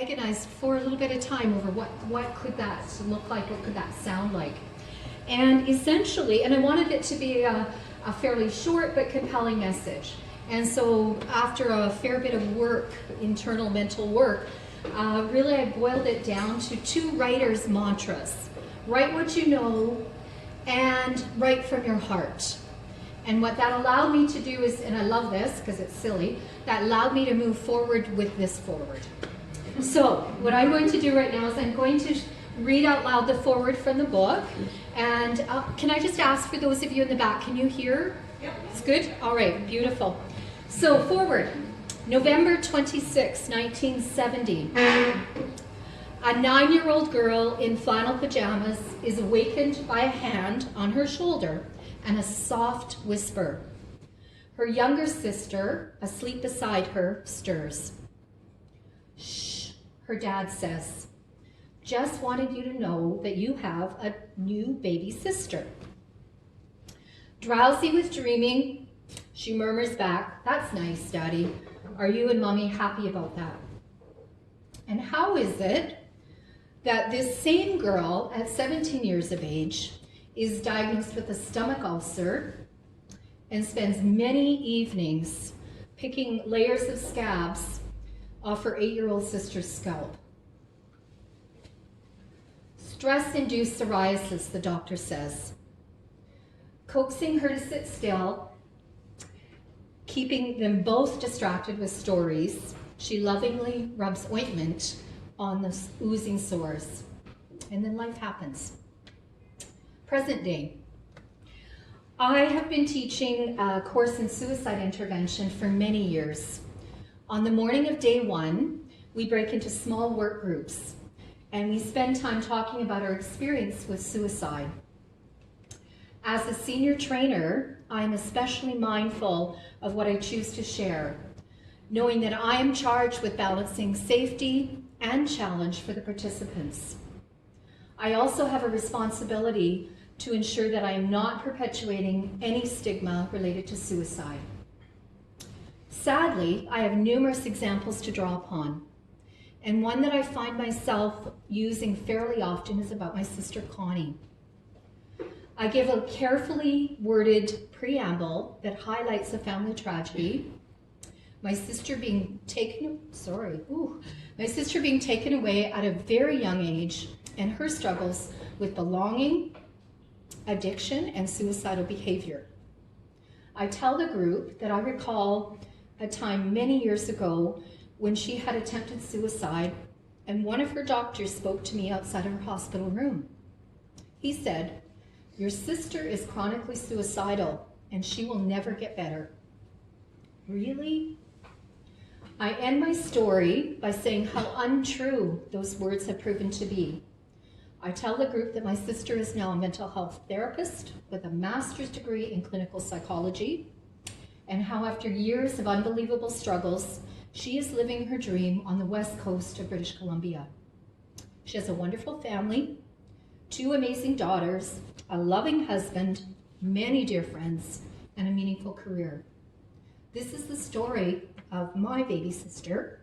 agonized for a little bit of time over what could that look like, what could that sound like. And essentially, and I wanted it to be a fairly short but compelling message. And so after a fair bit of work, internal mental work, really I boiled it down to 2 writers' mantras. Write what you know and write from your heart. And what that allowed me to do is, and I love this because it's silly, that allowed me to move forward with this forward. So what I'm going to do right now is I'm going to read out loud the forward from the book. And can I just ask for those of you in the back, can you hear? Yep. It's good? All right, beautiful. So forward, November 26, 1970. A 9-year-old girl in flannel pajamas is awakened by a hand on her shoulder and a soft whisper. Her younger sister, asleep beside her, stirs. Shh, her dad says. Just wanted you to know that you have a new baby sister. Drowsy with dreaming, she murmurs back, that's nice, Daddy. Are you and Mommy happy about that? And how is it that this same girl at 17 years of age is diagnosed with a stomach ulcer and spends many evenings picking layers of scabs off her 8-year-old sister's scalp? Stress-induced psoriasis, the doctor says. Coaxing her to sit still, keeping them both distracted with stories, she lovingly rubs ointment on the oozing sores. And then life happens. Present day. I have been teaching a course in suicide intervention for many years. On the morning of day 1, we break into small work groups and we spend time talking about our experience with suicide. As a senior trainer, I am especially mindful of what I choose to share, knowing that I am charged with balancing safety and challenge for the participants. I also have a responsibility to ensure that I am not perpetuating any stigma related to suicide. Sadly, I have numerous examples to draw upon, and one that I find myself using fairly often is about my sister Connie. I give a carefully worded preamble that highlights a family tragedy, my sister being taken away at a very young age, and her struggles with belonging, addiction, and suicidal behavior. I tell the group that I recall a time many years ago when she had attempted suicide, and one of her doctors spoke to me outside her hospital room. He said, "Your sister is chronically suicidal, and she will never get better." Really? I end my story by saying how untrue those words have proven to be. I tell the group that my sister is now a mental health therapist with a master's degree in clinical psychology, and how after years of unbelievable struggles, she is living her dream on the west coast of British Columbia. She has a wonderful family, 2 amazing daughters, a loving husband, many dear friends, and a meaningful career. This is the story of my baby sister,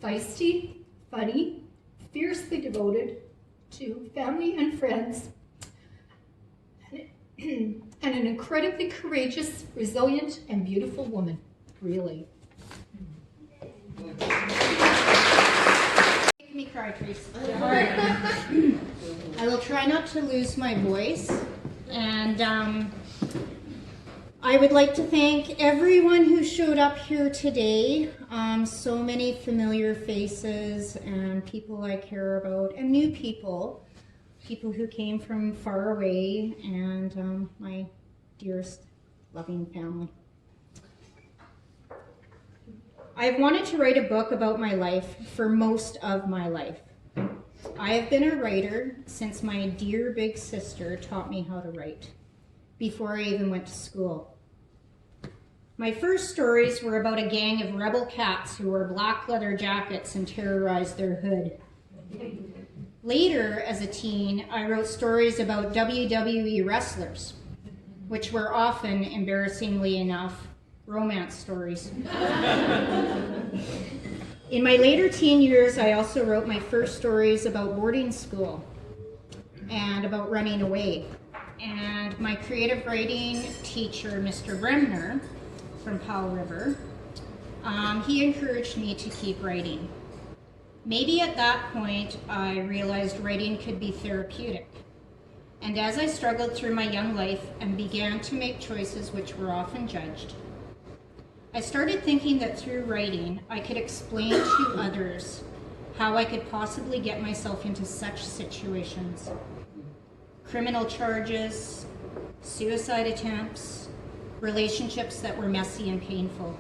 feisty, funny, fiercely devoted to family and friends, and an incredibly courageous, resilient, and beautiful woman, really. Make me cry, Theresa. All right. I will try not to lose my voice, and I would like to thank everyone who showed up here today. So many familiar faces and people I care about, and new people who came from far away, and my dearest loving family. I've wanted to write a book about my life for most of my life. I have been a writer since my dear big sister taught me how to write, before I even went to school. My first stories were about a gang of rebel cats who wore black leather jackets and terrorized their hood. Later, as a teen, I wrote stories about WWE wrestlers, which were often, embarrassingly enough, romance stories. In my later teen years, I also wrote my first stories about boarding school and about running away. And my creative writing teacher, Mr. Bremner from Powell River, he encouraged me to keep writing. Maybe at that point, I realized writing could be therapeutic. And as I struggled through my young life and began to make choices which were often judged, I started thinking that through writing, I could explain to others how I could possibly get myself into such situations. Criminal charges, suicide attempts, relationships that were messy and painful.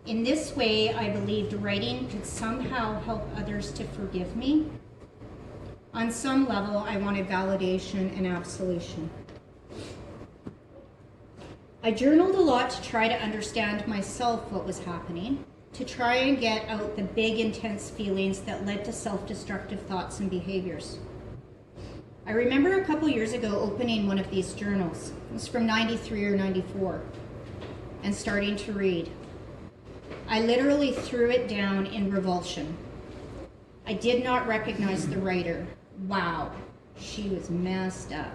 In this way, I believed writing could somehow help others to forgive me. On some level, I wanted validation and absolution. I journaled a lot to try to understand myself what was happening, to try and get out the big, intense feelings that led to self-destructive thoughts and behaviors. I remember a couple years ago opening one of these journals. It was from 93 or 94, and starting to read. I literally threw it down in revulsion. I did not recognize the writer. Wow, she was messed up.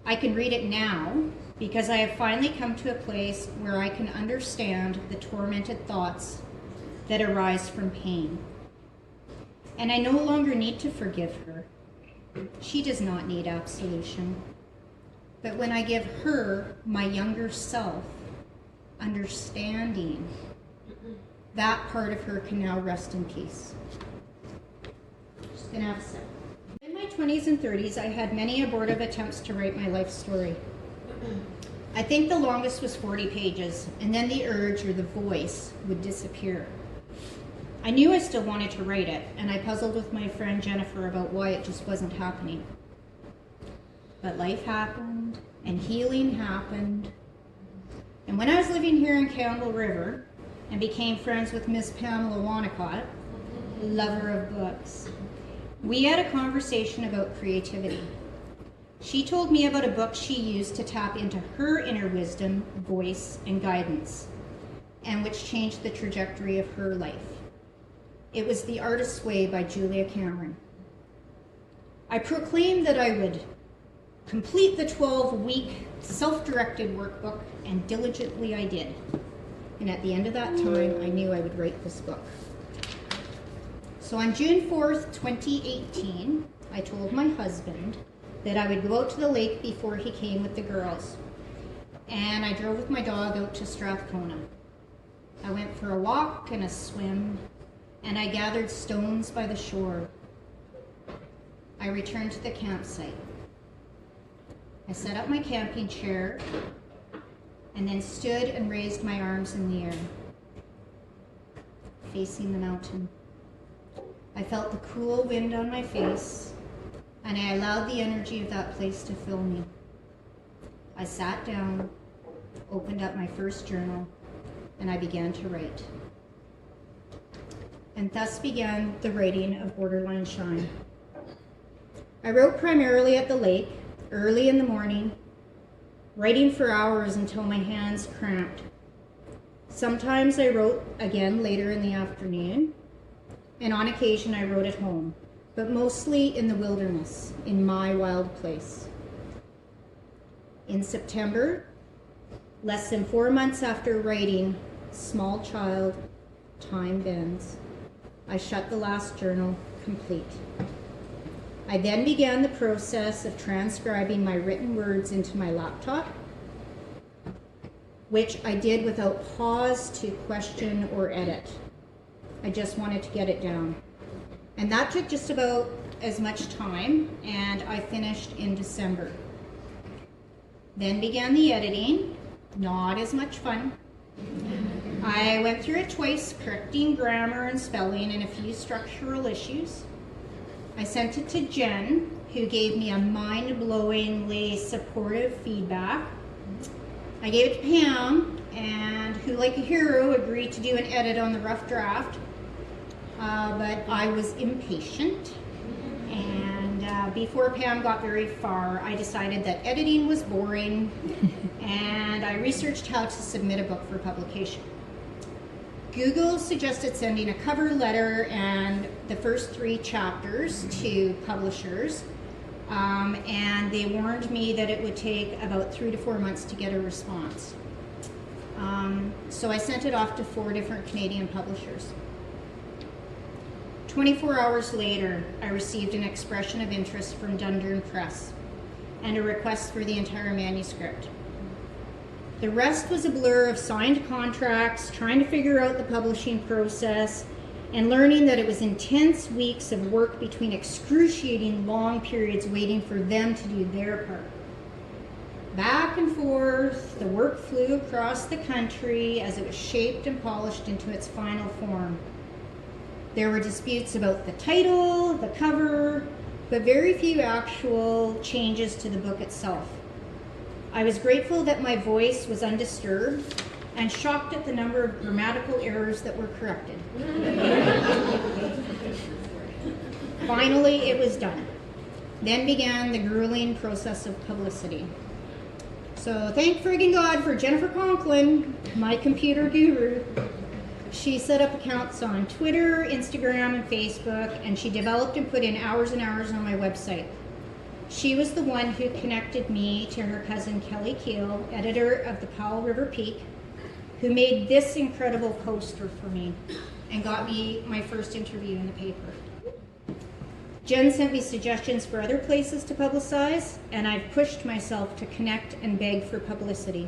I can read it now because I have finally come to a place where I can understand the tormented thoughts that arise from pain. And I no longer need to forgive her. She does not need absolution. But when I give her, my younger self, understanding, that part of her can now rest in peace. Just gonna have a sip. In my 20s and 30s, I had many abortive attempts to write my life story. I think the longest was 40 pages, and then the urge or the voice would disappear. I knew I still wanted to write it, and I puzzled with my friend Jennifer about why it just wasn't happening. But life happened, and healing happened. And when I was living here in Campbell River and became friends with Miss Pamela Wanacott, lover of books, we had a conversation about creativity. She told me about a book she used to tap into her inner wisdom, voice, and guidance, and which changed the trajectory of her life. It was The Artist's Way by Julia Cameron. I proclaimed that I would complete the 12-week self-directed workbook, and diligently I did. And at the end of that time, I knew I would write this book. So on June 4th, 2018, I told my husband that I would go out to the lake before he came with the girls. And I drove with my dog out to Strathcona. I went for a walk and a swim, and I gathered stones by the shore. I returned to the campsite. I set up my camping chair and then stood and raised my arms in the air, facing the mountain. I felt the cool wind on my face, and I allowed the energy of that place to fill me. I sat down, opened up my first journal, and I began to write. And thus began the writing of Borderline Shine. I wrote primarily at the lake, early in the morning, writing for hours until my hands cramped. Sometimes I wrote again later in the afternoon, and on occasion I wrote at home, but mostly in the wilderness, in my wild place. In September, less than 4 months after writing Small Child, Time Bends, I shut the last journal complete. I then began the process of transcribing my written words into my laptop, which I did without pause to question or edit. I just wanted to get it down. And that took just about as much time, and I finished in December. Then began the editing, not as much fun. I went through it twice, correcting grammar and spelling and a few structural issues. I sent it to Jen, who gave me a mind-blowingly supportive feedback. I gave it to Pam, and who, like a hero, agreed to do an edit on the rough draft. But I was impatient, and before Pam got very far, I decided that editing was boring, and I researched how to submit a book for publication. Google suggested sending a cover letter and the first 3 chapters to publishers, and they warned me that it would take about 3 to 4 months to get a response. So I sent it off to 4 different Canadian publishers. 24 hours later, I received an expression of interest from Dundurn Press and a request for the entire manuscript. The rest was a blur of signed contracts, trying to figure out the publishing process, and learning that it was intense weeks of work between excruciating long periods waiting for them to do their part. Back and forth, the work flew across the country as it was shaped and polished into its final form. There were disputes about the title, the cover, but very few actual changes to the book itself. I was grateful that my voice was undisturbed and shocked at the number of grammatical errors that were corrected. Finally, it was done. Then began the grueling process of publicity. So thank friggin' God for Jennifer Conklin, my computer guru. She set up accounts on Twitter, Instagram, and Facebook, and she developed and put in hours and hours on my website. She was the one who connected me to her cousin Kelly Keel, editor of the Powell River Peak, who made this incredible poster for me and got me my first interview in the paper. Jen sent me suggestions for other places to publicize, and I've pushed myself to connect and beg for publicity.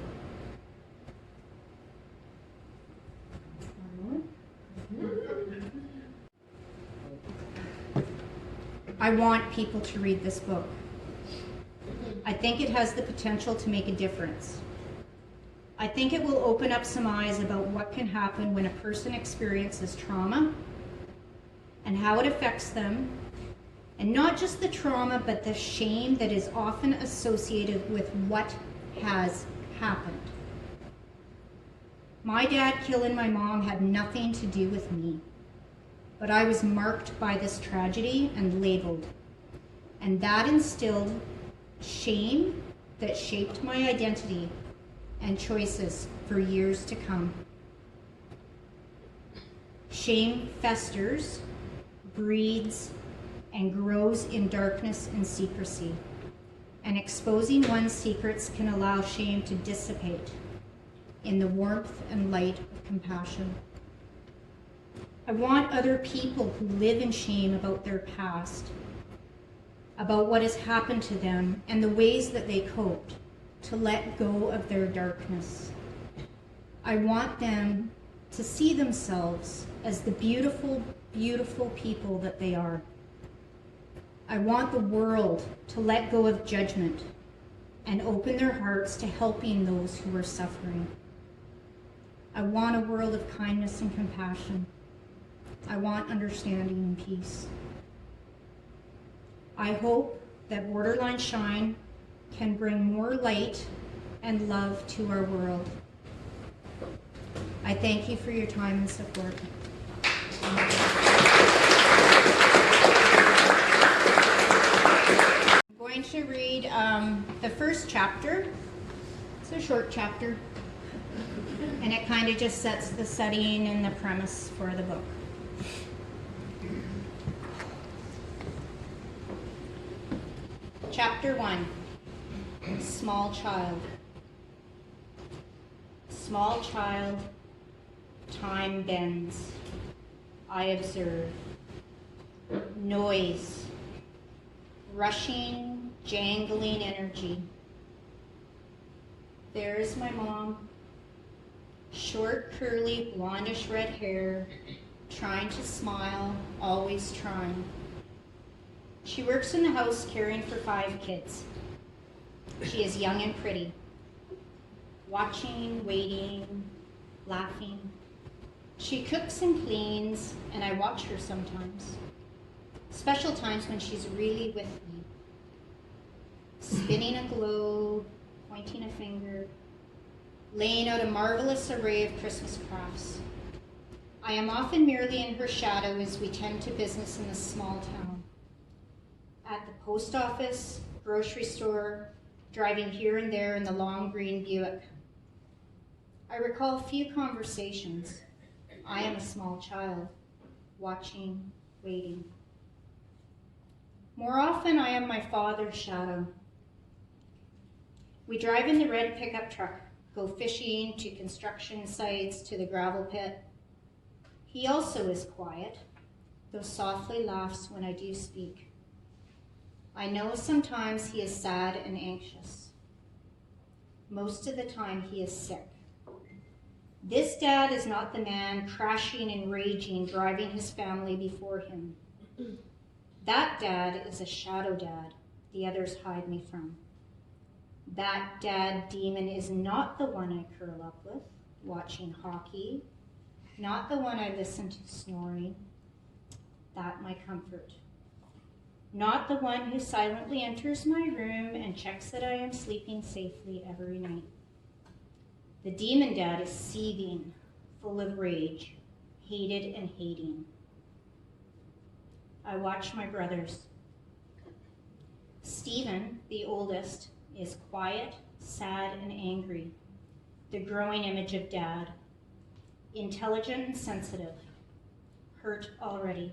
I want people to read this book. I think it has the potential to make a difference. I think it will open up some eyes about what can happen when a person experiences trauma and how it affects them, and not just the trauma, but the shame that is often associated with what has happened. My dad killing my mom had nothing to do with me, but I was marked by this tragedy and labeled, and that instilled shame that shaped my identity and choices for years to come. Shame festers, breeds, and grows in darkness and secrecy, and exposing one's secrets can allow shame to dissipate in the warmth and light of compassion. I want other people who live in shame about their past, about what has happened to them and the ways that they coped, to let go of their darkness. I want them to see themselves as the beautiful, beautiful people that they are. I want the world to let go of judgment and open their hearts to helping those who are suffering. I want a world of kindness and compassion. I want understanding and peace. I hope that Borderline Shine can bring more light and love to our world. I thank you for your time and support. I'm going to read the first chapter. It's a short chapter, and it kind of just sets the setting and the premise for the book. Chapter 1, Small Child. Small child, time bends. I observe. Noise. Rushing, jangling energy. There is my mom. Short, curly, blondish red hair, trying to smile, always trying. She works in the house caring for 5 kids. She is young and pretty. Watching, waiting, laughing. She cooks and cleans, and I watch her sometimes. Special times when she's really with me. Spinning a globe, pointing a finger, laying out a marvelous array of Christmas crafts. I am often merely in her shadow as we tend to business in this small town. At the post office, grocery store, driving here and there in the long green Buick. I recall few conversations, I am a small child, watching, waiting. More often, I am my father's shadow. We drive in the red pickup truck, go fishing, to construction sites, to the gravel pit. He also is quiet, though softly laughs when I do speak. I know sometimes he is sad and anxious. Most of the time he is sick. This dad is not the man crashing and raging, driving his family before him. That dad is a shadow dad the others hide me from. That dad demon is not the one I curl up with, watching hockey, not the one I listen to snoring, that my comfort. Not the one who silently enters my room and checks that I am sleeping safely every night. The demon dad is seething, full of rage, hated and hating. I watch my brothers. Stephen, the oldest, is quiet, sad, and angry, the growing image of dad, intelligent and sensitive, hurt already.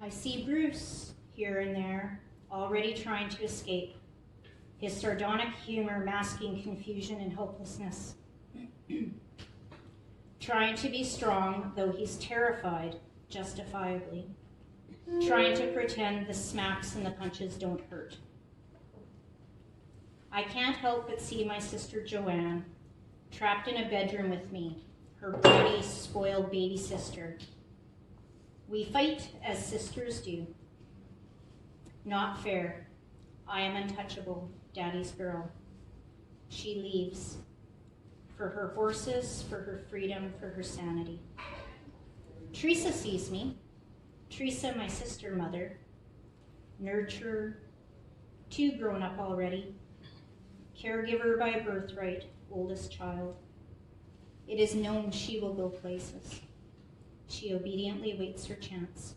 I see Bruce here and there, already trying to escape, his sardonic humor masking confusion and hopelessness. Trying to be strong, though he's terrified, justifiably. Trying to pretend the smacks and the punches don't hurt. I can't help but see my sister Joanne, trapped in a bedroom with me, her bratty, spoiled baby sister. We fight as sisters do. Not fair. I am untouchable, Daddy's girl. She leaves. For her horses, for her freedom, for her sanity. Theresa sees me. Theresa, my sister mother. Nurturer, 2 grown up already. Caregiver by birthright, oldest child. It is known she will go places. She obediently waits her chance.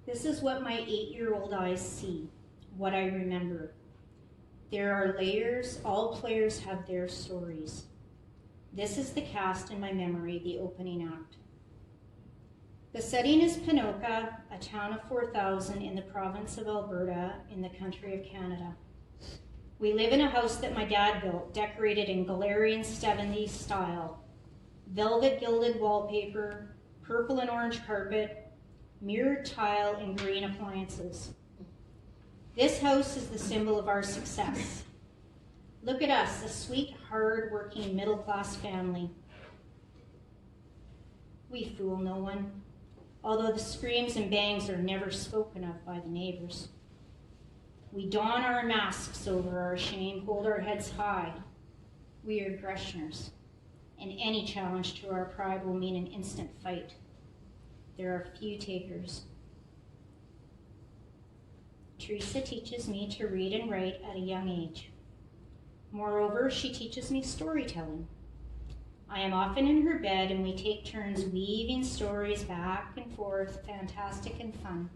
This is what my 8-year-old eyes see, what I remember. There are layers, all players have their stories. This is the cast in my memory, the opening act. The setting is Ponoka, a town of 4,000 in the province of Alberta in the country of Canada. We live in a house that my dad built, decorated in Galarian 70s style. Velvet gilded wallpaper, purple and orange carpet, mirrored tile, and green appliances. This house is the symbol of our success. Look at us, a sweet, hard-working, middle-class family. We fool no one, although the screams and bangs are never spoken of by the neighbors. We don our masks over our shame, hold our heads high. We are Greshners, and any challenge to our pride will mean an instant fight. There are few takers. Theresa teaches me to read and write at a young age. Moreover, she teaches me storytelling. I am often in her bed and we take turns weaving stories back and forth, fantastic and fun.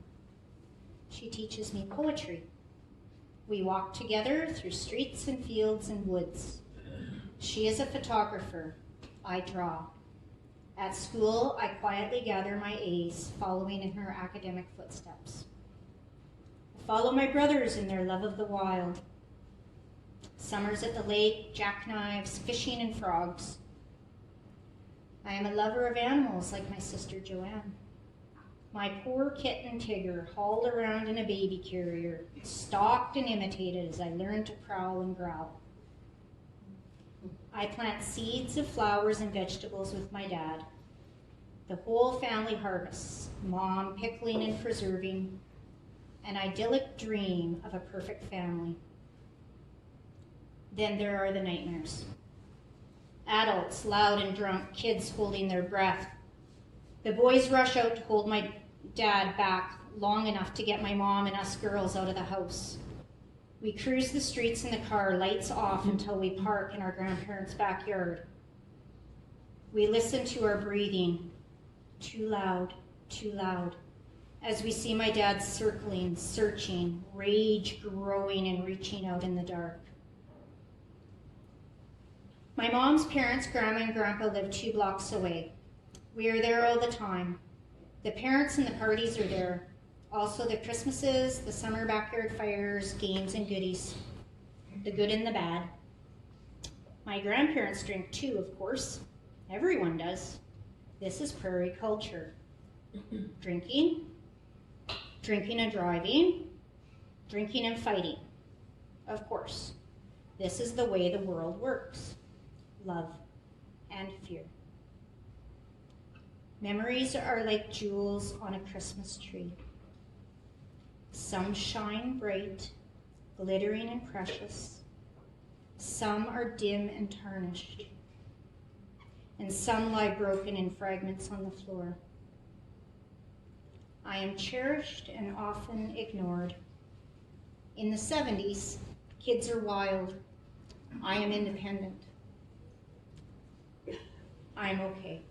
She teaches me poetry. We walk together through streets and fields and woods. She is a photographer. I draw. At school, I quietly gather my A's, following in her academic footsteps. I follow my brothers in their love of the wild. Summers at the lake, jackknives, fishing, and frogs. I am a lover of animals like my sister Joanne. My poor kitten Tigger hauled around in a baby carrier, stalked and imitated as I learned to prowl and growl. I plant seeds of flowers and vegetables with my dad. The whole family harvests, Mom pickling and preserving, an idyllic dream of a perfect family. Then there are the nightmares. Adults, loud and drunk, kids holding their breath. The boys rush out to hold my dad back long enough to get my mom and us girls out of the house. We cruise the streets in the car, lights off, until we park in our grandparents' backyard. We listen to our breathing, too loud, as we see my dad circling, searching, rage growing and reaching out in the dark. My mom's parents, Grandma and Grandpa, live 2 blocks away. We are there all the time. The parents and the parties are there. Also the Christmases, the summer backyard fires, games and goodies. The good and the bad. My grandparents drink too, of course. Everyone does. This is prairie culture. Drinking, drinking and driving, drinking and fighting. Of course, this is the way the world works. Love and fear. Memories are like jewels on a Christmas tree. Some shine bright, glittering and precious. Some are dim and tarnished. And some lie broken in fragments on the floor. I am cherished and often ignored. In the 70s, kids are wild. I am independent. I am okay.